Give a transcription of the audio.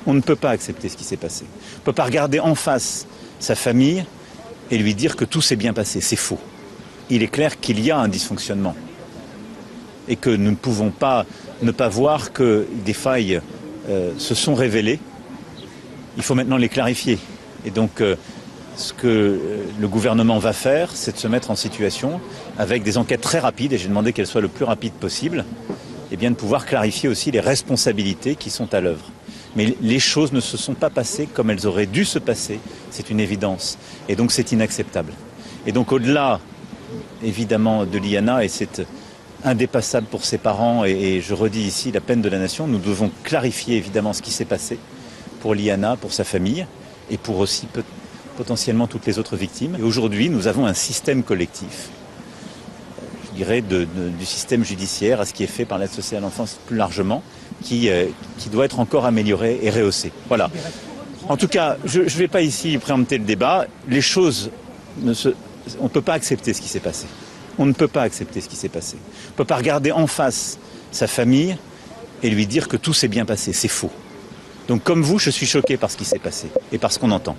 On ne peut pas accepter ce qui s'est passé. On ne peut pas regarder en face sa famille et lui dire que tout s'est bien passé. C'est faux. Il est clair qu'il y a un dysfonctionnement et que nous ne pouvons pas ne pas voir que des failles se sont révélées. Il faut maintenant les clarifier. Et donc, ce que le gouvernement va faire, c'est de se mettre en situation, avec des enquêtes très rapides, et j'ai demandé qu'elles soient le plus rapides possible, et bien de pouvoir clarifier aussi les responsabilités qui sont à l'œuvre. Mais les choses ne se sont pas passées comme elles auraient dû se passer, c'est une évidence. Et donc c'est inacceptable. Et donc au-delà, évidemment, de Liana, et c'est indépassable pour ses parents, et je redis ici la peine de la nation, nous devons clarifier évidemment ce qui s'est passé pour Liana, pour sa famille, et pour aussi potentiellement toutes les autres victimes. Et aujourd'hui, nous avons un système collectif, je dirais, du système judiciaire à ce qui est fait par l'aide sociale à l'enfance plus largement, qui doit être encore amélioré et rehaussé. Voilà. En tout cas, je ne vais pas ici préempter le débat. Les choses, on ne peut pas accepter ce qui s'est passé. On ne peut pas accepter ce qui s'est passé. On ne peut pas regarder en face sa famille et lui dire que tout s'est bien passé. C'est faux. Donc comme vous, je suis choqué par ce qui s'est passé et par ce qu'on entend.